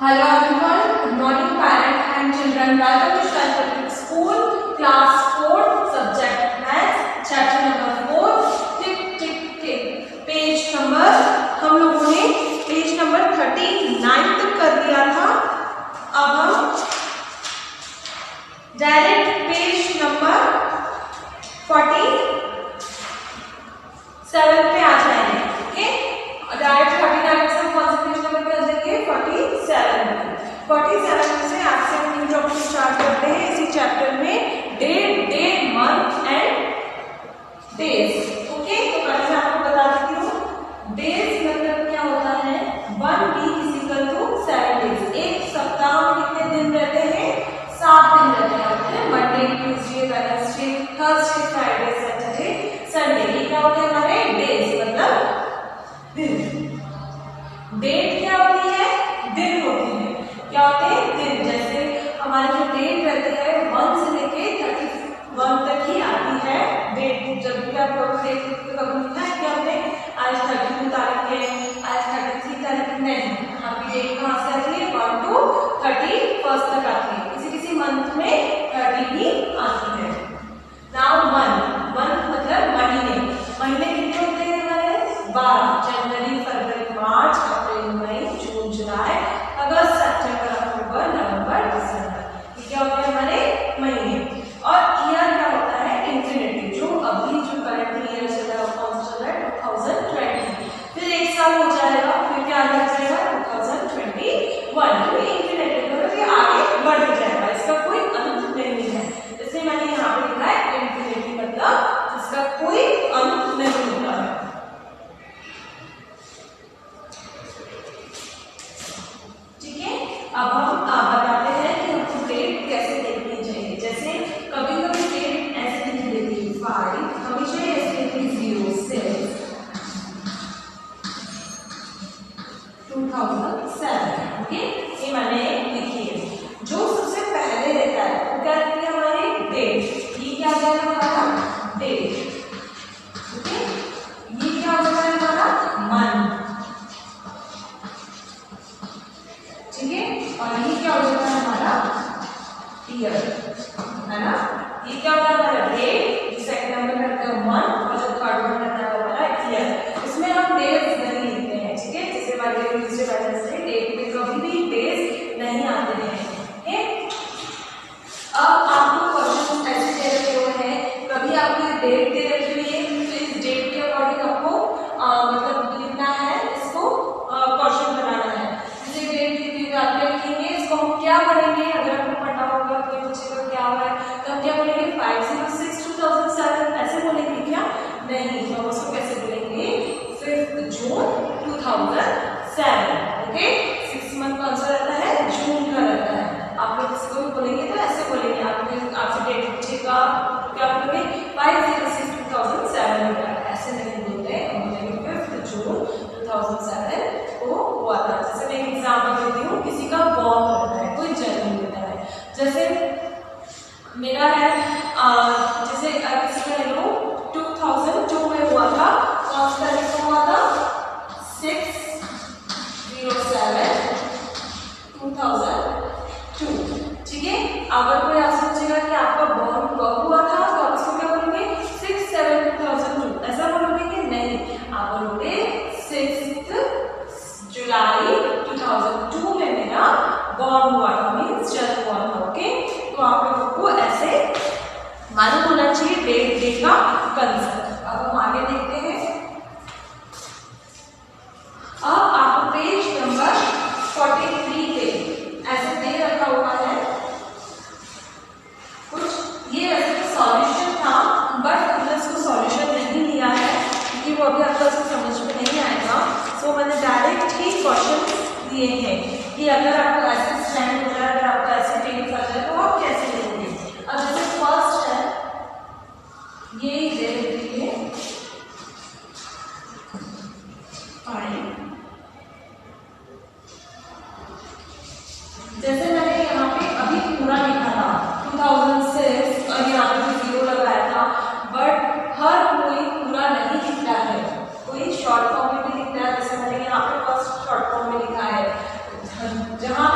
Hello everyone, good morning parents and children. Welcome to Shah Public School, class 4, subject maths, chapter number 4, tick tick tick. Page number हम लोगों ने page number 39 तक कर दिया था। अब हम डायरेक्ट पेज नंबर 47 पे आ जाएंगे। ओके, डायरेक्ट 39 से कौन से पेज नंबर पे आ जाएंगे? 47 से आज से हम न्यू टॉपिक स्टार्ट करते हैं इसी चैप्टर में, day month and days. Okay, तो पहले मैं आपको बता देती हूँ डेज मतलब क्या होता है। 1 वीक इक्वल टू 7 डेज। एक सप्ताह में कितने दिन रहते हैं? 7 दिन रहते हैं। Monday, Tuesday, Wednesday, Thursday, Friday, Saturday, Sunday. ये क्या होते हैं हमारे डेज मतलब दिन। डेट क्या होती है? दिन होती है। क्या होते हैं? दिन। जैसे हमारी जो डेट रहती है 1 से लेके 31 तक ही आती है डेट। जब भी आप डेट कभी लिखा है कि हमने आज 32 तारीख है, आज 33 तारीख नहीं, आपकी डेट कहाँ से आती है? 1 to 31 तक आती है। किसी किसी मंथ में 30 भी आती है। नाउ मंथ मतलब महीने। महीने कितने होते हैं हमारे? 12। जनवरी, फरवरी, मार्च, अप्रैल, मई, जून, जुलाई, अगस्त, सितंबर, अक्टूबर, नवंबर, दिसंबर। ये क्या होते हैं हमारे महीने। और ईयर क्या होता है? इंफिनिटी। जो अभी जो करंट ईयर चल रहा है कौन सा चल रहा है? 2020। फिर एक साल हो जाएगा, फिर क्या आगे जाएगा? 2021। तो इंफिनिटी मतलब ये आगे बढ़ जाएगा, इसका कोई अंत नहीं है। इसलिए मैंने यहाँ पे लिखा है इंफिनिटी मतलब इसका कोई अंत नहीं होता है। ठीक है, अब हम बताते हैं कि हमको डेट कैसे देखनी चाहिए। जैसे कभी कभी डेट ऐसे लिख देती है 5, हमेशा ऐसे लिखती 06 2007। ओके, ये मैंने लिखी है। जो सबसे पहले रहता है वो क्या रहती है हमारी? डेट। ये क्या होता है हमारा? डेट। ओके, ये क्या होता है हमारा? मंथ। ठीक है, और ये क्या हो जाता है हमारा? ईयर, है ना। ये क्या होता है हमारा? डेट। सेकंड नंबर करते हैं मंथ, और जो थर्ड नंबर करता है हमारा ईयर। इसमें हम डेज नहीं लिखते हैं। ठीक है, जैसे वाले ट्यूसडे, वेडनेसडे, डेट में कभी भी डेज नहीं आते हैं। ठीक है, अब आपको क्वेश्चन ऐसे दे रखे हुए हैं, कभी आपको डेट दे रखी हुई है तो इस डेट के अकॉर्डिंग आपको मतलब लिखना है, इसको क्वेश्चन बनाना है। जैसे डेट दी हुई आप क्या लिखेंगे? इसको हम क्या पढ़ेंगे? अगर आपको पढ़ना होगा कोई बच्चे का क्या हुआ है तो हम क्या बोलेंगे? 506/2007 ऐसे बोलेंगे क्या? नहीं, तो हम उसको कैसे बोलेंगे? 5 जून 2007। ओके, 6 मंथ कौन सा रहता है? जून का रहता है। आप लोग इसको भी बोलेंगे तो ऐसे बोलेंगे। आपसे डेट पूछेगा क्या बोलोगे? 506/2007। ऐसे नहीं बोलते, हम बोलेंगे 5 जून 2007 को हुआ था। जैसे मैं एग्जाम्पल देती हूँ, किसी का बॉर्न होता है, कोई जन्म लेता है। जैसे मेरा है जैसे किसी का लो 2002 में हुआ था। कौन सा तारीख को हुआ था? 6/07/2002। ठीक है, अगर कोई आपसे पूछेगा कि आपका बॉर्न कब हुआ था तो आप इसको क्या बोलोगे? 6/7/2002 ऐसा बोलोगे कि नहीं? आप बोलोगे 6 जुलाई 2002 में मेरा बॉर्न हुआ था, मीन्स जन्म हुआ था। ओके, तो आप लोगों को ऐसे मालूम होना चाहिए डेट डे का कंसेप्ट। अब हम आगे देखते हैं। अब आपको पेज नंबर 43 पे ऐसे दे रखा हुआ है कुछ। ये वैसे तो सॉल्यूशन था, बट हमने इसको सॉल्यूशन नहीं लिया है क्योंकि वो अभी आपको समझ में नहीं आएगा। सो मैंने डायरेक्ट ही क्वेश्चन दिए हैं कि अगर आपको ऐसे स्टैंड हो जाए, अगर आपको ऐसे पेन कर जाए तो आप कैसे लेंगे। अब जैसे फर्स्ट है ये दे देती है 5। जैसे मैंने यहाँ पे अभी पूरा लिखा था 2006 और यहाँ पे 0 लगाया था, बट हर कोई पूरा नहीं लिखता है, कोई शॉर्ट फॉर्म में भी लिखता है। जैसे मैंने यहाँ पे फर्स्ट शॉर्ट फॉर्म में लिखा है, जहाँ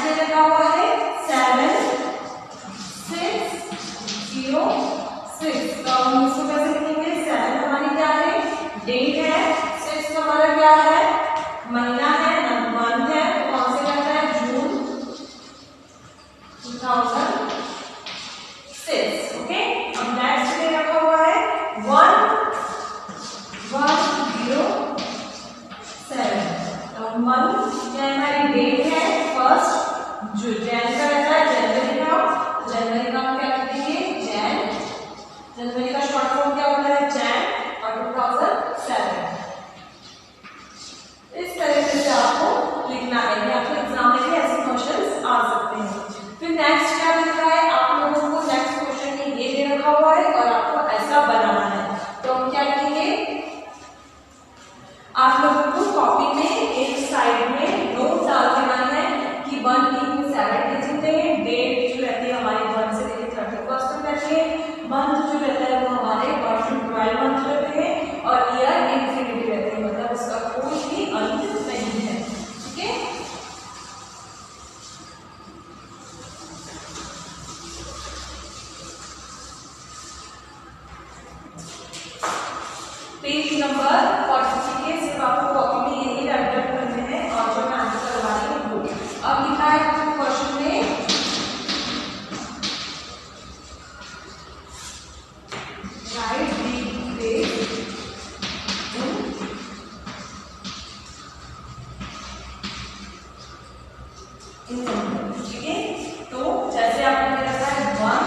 डे लगा हुआ है 7606, तो हम इसको कैसे लिखेंगे? 7 हमारी क्या है? डेट है, 6 हमारा क्या है? महीना है, मंथ है, कौन से लगता है? जून 2006। ओके, अब नेक्स्ट डे रखा हुआ है 1/10/7, तो मंथ क्या हमारी डेट है? फर्स्ट जो जैन का रहता है, जनवरी का हम क्या लिखेंगे? जैन। जनवरी का शॉर्ट फॉर्म क्या होता है? जैन, और 2007। इस तरीके से आपको लिखना है, ये आपके एग्जाम में भी ऐसे क्वेश्चंस आ सकते हैं। फिर नेक्स्ट क्या दिख रहा है आप लोगों को? नेक्स्ट क्वेश्चन में ये दे रखा हुआ है और आपको ऐसा बनाना है, तो हम क्या लिखेंगे? आप लोगों को कॉपी में एक साइड में नोट डाल देना है कि 1 वीक में 7 डेज होते हैं, डेट जो रहती है हमारी 1 से लेकर 31 तक रहती है, मंथ जो रहता है वो हमारे 1 to 12 मंथ रहते हैं, और ईयर इनफिनिटी रहते हैं, मतलब उसका कोई भी अंत नहीं है। ठीक है, पेज नंबर 43 के सिर्फ आपको कॉपी में यही राइट डाउन करने हैं, और जो मैं आंसर करवा रही हूँ वो। अब लिखा है क्वेश्चन में राइट दी डेट इन नंबर। ठीक है, तो जैसे आपने रखा है 1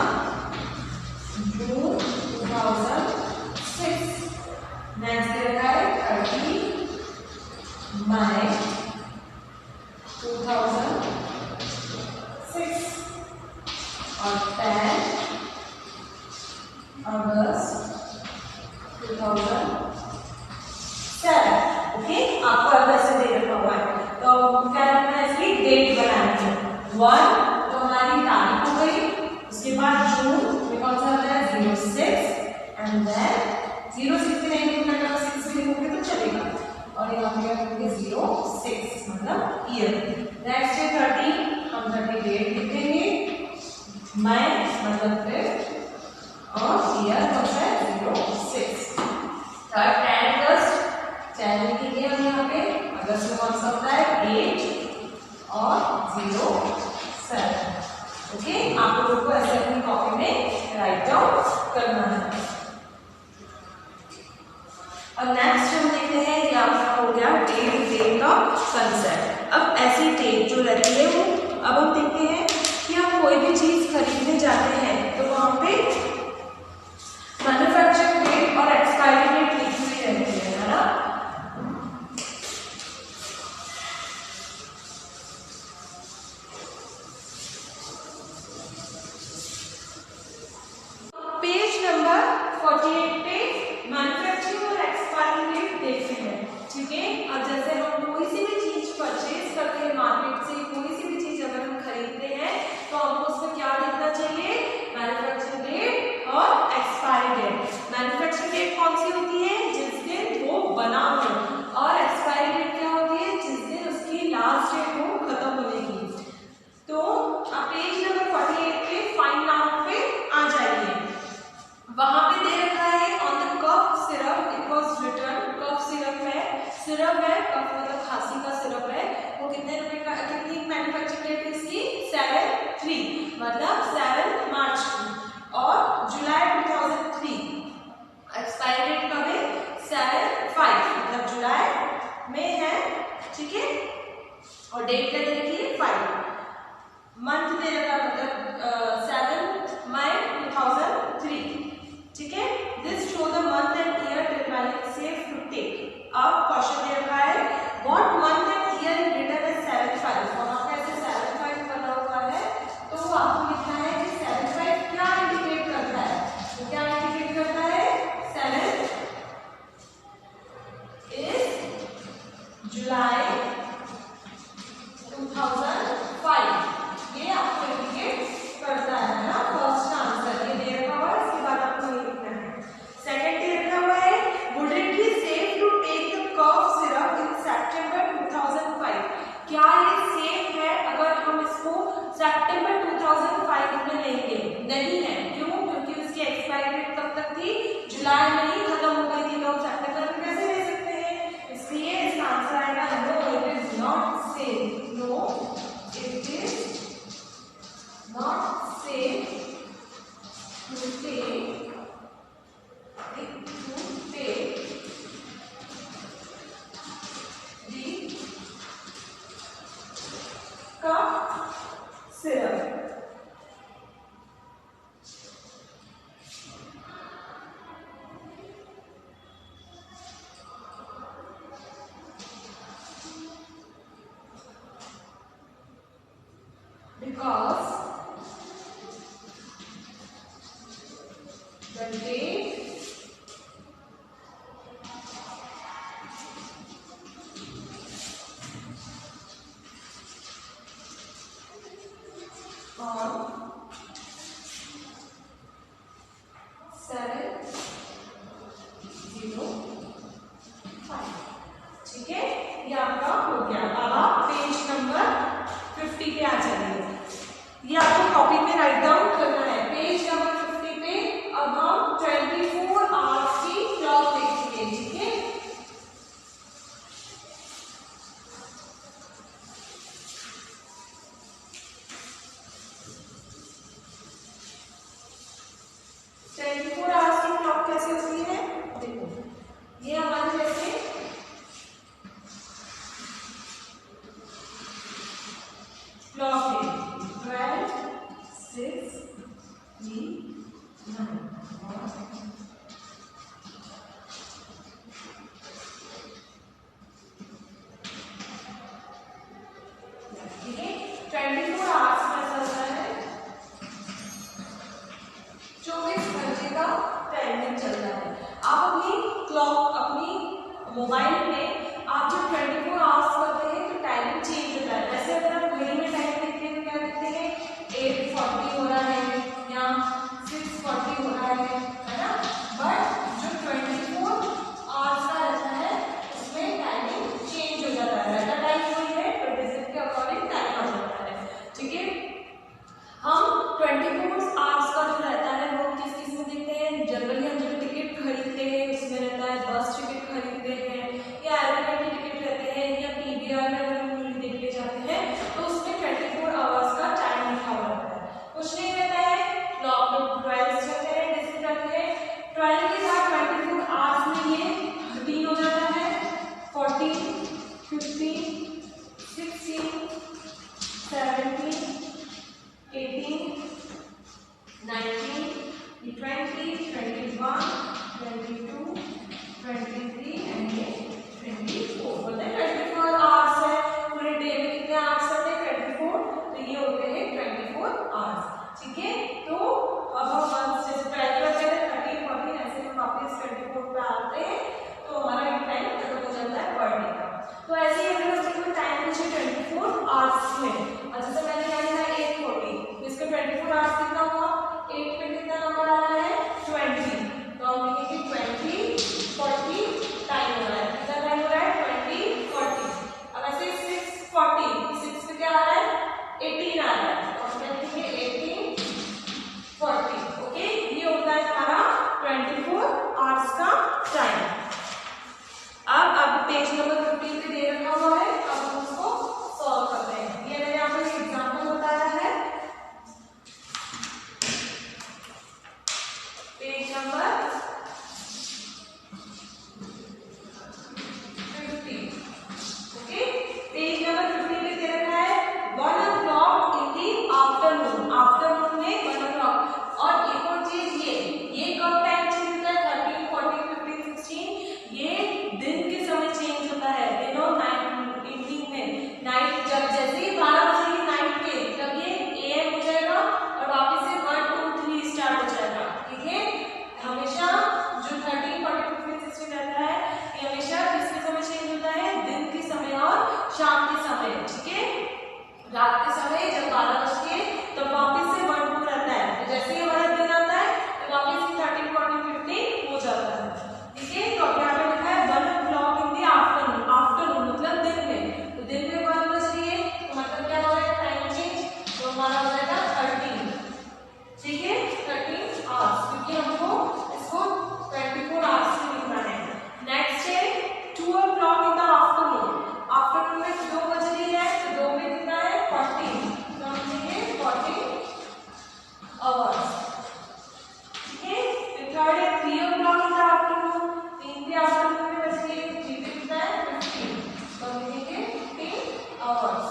जून 2006, नेक्स्ट डे रखा है 30 मई 2006, और 10 अगस्त 2007। ओके, आपको अब ऐसे दे रखा हुआ है, तो क्या रखना है? इसकी डेट बनानी है। 1 तो हमारी तारीख हो गई, उसके बाद जून में कौन सा आता है? 06, एंड देन 06 भी नहीं लिखना, 6 भी लिखोगे तो चलेगा, और यहाँ पे क्या लिखेंगे? 06 मतलब ईयर। नेक्स्ट है 30, हम 30 डेट लिखेंगे, मई मतलब फिर, और ईयर होता है 06। 10 अगस्त 10 लिखेंगे हम यहाँ पे, अगस्त में कौन सा होता है? 8 और 07। ओके, आप लोगों को ऐसे अपनी कॉपी में राइट डाउन करना है। अब नेक्स्ट हम देखते हैं, ये आपका हो गया डेट का कंसेप्ट। अब ऐसी डेट जो रहती है वो, अब हम देखते हैं कि हम कोई भी चीज खरीदने जाते हैं तो वहां पे मैन्युफैक्चर डेट और एक्सपायरी डेट लिखी हुई रहती है ना? पेज नंबर 48 पे मैन्युफैक्चरिंग और एक्सपायरी डेट देखते हैं। ठीक है, और जैसे हम कोई सी भी चीज परचेज करते हैं मार्केट से, कोई सी भी चीज अगर हम खरीदते हैं तो हमको उसमें क्या लिखना चाहिए? मैन्युफैक्चरिंग डेट और एक्सपायरी डेट। मैन्युफैक्चरिंग डेट कौन सी होती है? जिस दिन वो बना हो, और एक्सपायरी डेट क्या होती है? जिस दिन उसकी लास्ट डेट हो खत्म होने की। तो आप पेज नंबर 48 पे फाइंड नाउ पे आ जाइए, वहां पे दे रखा है on the cough syrup it was written, cough syrup है, कफ मतलब खांसी का सिरप है, वो कितने रुपए का, कितनी मैन्युफैक्चरिंग डेट इसकी? 7/3 मतलब 7 मार्च की, और जुलाई 2003। एक्सपायरी डेट कब है? 7/5 मतलब जुलाई में है। ठीक है, और डेट क्या दे रखी है? 5। मंथ दे रखा मतलब 7 मई 2003। ठीक है, this show the month and year determining safe to take. अब क्वेश्चन दे रखा है what month and year is written as 7/5, वहां पे ऐसे 7/5 बना हुआ है, तो आपको लिखना है कि 7/5 क्या इंडिकेट करता है? तो क्या इंडिकेट करता है? 7 इज जुलाई 2005, ये आपको इंडिकेट करता है ना? फर्स्ट आंसर ये दे रखा हुआ है, इसके बाद आपको ये लिखना है। सेकंड दे रखा हुआ है would it be safe to take the cough syrup in September 2005, क्या ये सेफ है अगर हम इसको cough syrup. Because the date on 7/05, ठीक है, ये आपका हो गया। अब आप पेज नंबर 50 पे आ जाइए। ये आपको कॉपी में राइट डाउन करना है। पेज नंबर 50 पे अब हम 24 आवर्स की क्लॉक देखेंगे, ठीक है। कैसे होती है देखो, ये हमारे जैसे क्लॉक है 12, 6, 3, 9 ठीक है। 24 आवर्स में चलता है, 24 घंटे का टाइमिंग चल रहा है। आप अपनी क्लॉक अपनी मोबाइल में आप जब 24 आवर्स करते हैं तो टाइमिंग चेंज होता है। वैसे अगर आप घड़ी में टाइम देखते हैं तो क्या देखते हैं 8:40 हो रहा है या 6:40 हो रहा है ना। बट जो 24 आवर्स का रहता है उसमें टाइमिंग चेंज हो जाता है। रहता टाइम वही है बट डिजिट के अकॉर्डिंग टाइम आ जाता है, ठीक है। हम 24 आवर्स का जो रहता है वो किस किस में देखते हैं। जनरली हम जब टिकट खरीदते हैं उसमें रहता है, बस टिकट खरीदते हैं या एरोप्लेन की टिकट रहते हैं या पीवीआर में अगर हम मूवी देखने जाते हैं तो उसमें 24 आवर्स का टाइम लिखा हुआ रहता है। कुछ नहीं रहता है, क्लॉक में 12 चलते हैं, डिजिट रहते हैं। 12 के साथ 24 आवर्स में ये 13 हो जाता है, 14, 15, 16, 17, 18, 19, 20, 21, 22, 23 एंड 24। बोलते हैं 24 आवर्स है। पूरे डे में कितने आवर्स होते हैं 24, तो ये होते हैं 24 आवर्स, ठीक है। तो अब हम वंस जैसे 12 करते हैं 13, 14 ऐसे हम वापस 24 पे आते हैं तो हमारा टाइम खत्म हो जाता है पर डे का। तो ऐसे ही अगर उसके कोई टाइम पूछे 24 आवर्स में, जैसे मैंने क्या लिखा 8:40 तो इसका 24 आवर्स कितना हुआ, 8 पे कितना नंबर आ रहा है 20, तो हम लिखेंगे 20:40 टाइम हो रहा है। कितना टाइम हो रहा है 20:40। अब ऐसे 6:40, 6 पे क्या आ रहा है 18 आ रहा है, तो हम क्या लिखेंगे 18:40, ओके। ये होता है हमारा 24 आवर्स का टाइम। अब पेज नंबर 15 पे दे रखा हुआ है, अब हम उसको सॉल्व करते हैं। ये मैंने आपको एक एग्जांपल बताया है, page number 50, okay. Page number 50 पे दे रखा है 1 o'clock in the afternoon, afternoon में 1 o'clock। और एक और चीज ये कब टाइम चेंज होता है 13, 14, 15, 16 ये दिन के समय चेंज होता है, दिन और नाइट इवनिंग में। नाइट जब जैसे ही 12 बजेगी नाइट के तब ये एएम हो जाएगा और वापस से 1, 2, 3 स्टार्ट हो जाएगा, ठीक है। हमेशा जो 13, 14, 15, 16 रहता है ये हमेशा किसके समय चेंज होता है, दिन के समय और शाम के समय, ठीक है। रात के समय जब 12 बजके तब वापस से 1, 2 रहता है, तो जैसे ही हमारा दिन आता है तो वापस 13, 14, 15 हो जाता है, ठीक है। तो अब यहाँ पे लिखा है 1 o'clock in the afternoon, afternoon मतलब दिन में, तो दिन में 1 बज रही है तो मतलब क्या हो जाएगा टाइम चेंज, तो हमारा हो जाएगा 13, ठीक है 13 आवर्स, क्योंकि हमको इसको 24 आवर्स में लिखना है। नेक्स्ट है 2 o'clock in the afternoon, afternoon में 2 बज रही है तो 2 में कितना है 40, तो हम लिखेंगे 40 आवर्स, ठीक है। फिर थर्ड है 3 o'clock इन द आफ्टरनून, 3 भी आफ्टरनून में बज रही है, 3 पे कितना है 15, तो हम लिखेंगे 15 आवर्स,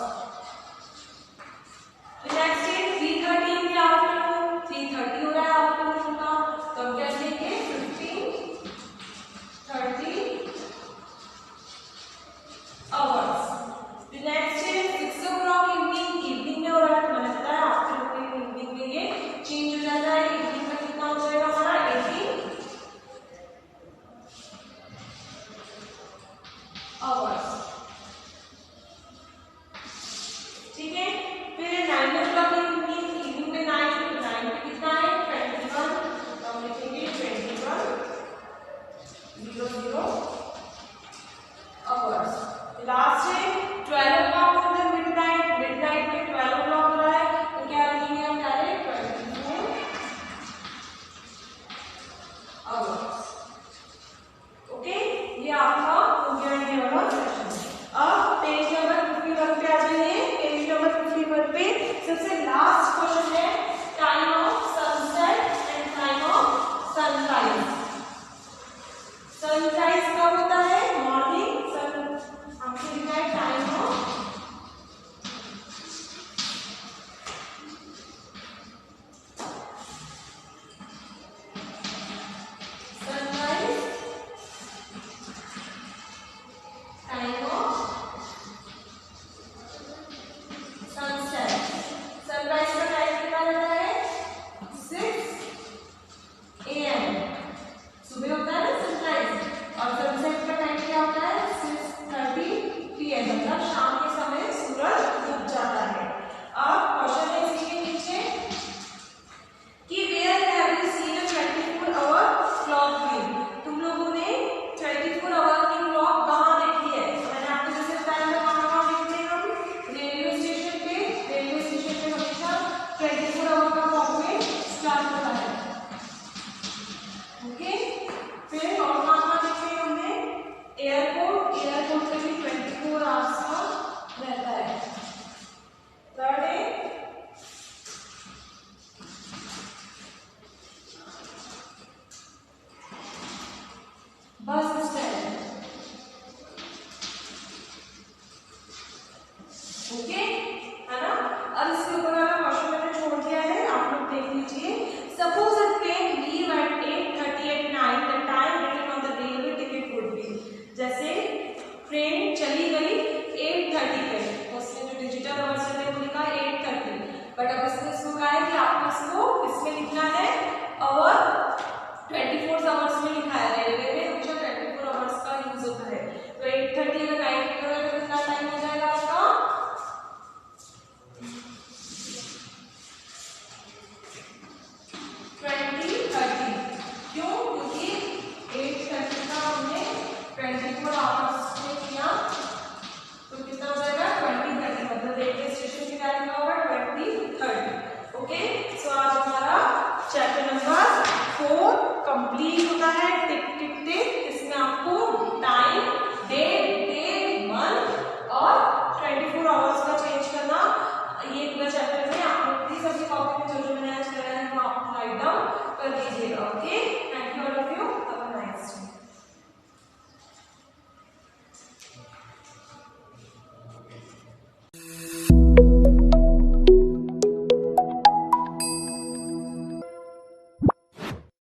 ओके।